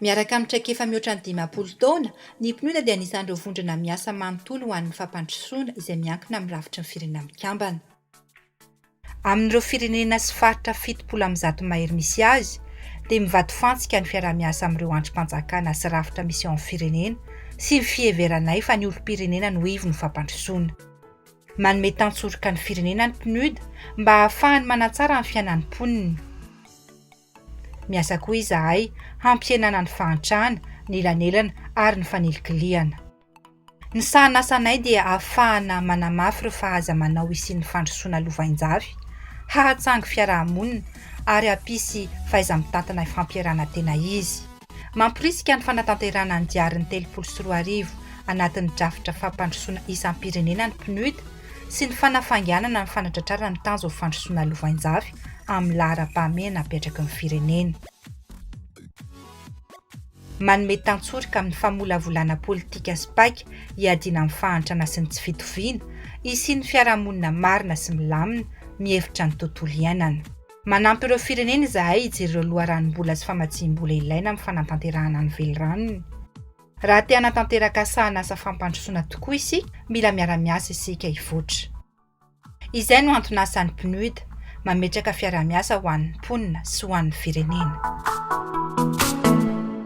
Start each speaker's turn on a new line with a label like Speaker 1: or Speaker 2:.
Speaker 1: Miaraka amin'ny traika efa mihoatra ny 10 taona, ny PNUD dia anisan'ireo vondrona miasa manontolo ho an'ny fampandrosoana izay miankina amin'ny rafitry ny firenena mikambana. Amin'ireo firenena sy faritra 700 mahery misy azy, dia mivady fantsika ny fiarah-miasa amin'ireo andrim-panjakana sy rafitra misy ao amin'ny firenena sy ny fiheveranay fa ny olom-pirenena no ivo ny fampandrosoana. Manome tantsoroka ny firenena ny PNUD mba ahafahany manatsara ny fiainan'ny mponiny. Miasa koa izahay hampihenana ny fahantrana, ny elanelana ary ny fanelikiliana. Ny sahanasanay dia ahafahana manamafy ireo fahaza manao isian'ny fandrosoana lovain-jafy, hahatsangy fiarahamonina ary hampisy fahaiza-mitantana fampiarana tena izy. Mamporisika ny fanatanterana ny diarin'ny 304 anatin'ny drafitra fampandrosoana isam-pirenena ny PNUD sy ny fanafanganana ny fanatratrarana ny tanjo fandrosoana lovain-jafy amin'ny lahara-pahamehana apetraky ny firenena. Manome tantsoroka amin'ny famolavolana politika sy paika hiadiana amin'ny fahantrana sy ny tsy fitoviana, isian'ny fiarahamonina marina sy milamina mihevitra ny tontolo iainana. Manampy ireo firenena izahay hijery ireo loharanom-bola sy famatsiam-bola ilaina amin'ny fanatanterahana ny veloranony. Raha te hanatanteraka sahanasa fampandrosoana tokoa isika, mila miara-miasa isika hivoatra. Izay no antonasan'ny PNUD, mametraka fiara-miasa ho an'ny mponina sy ho an'ny firenena.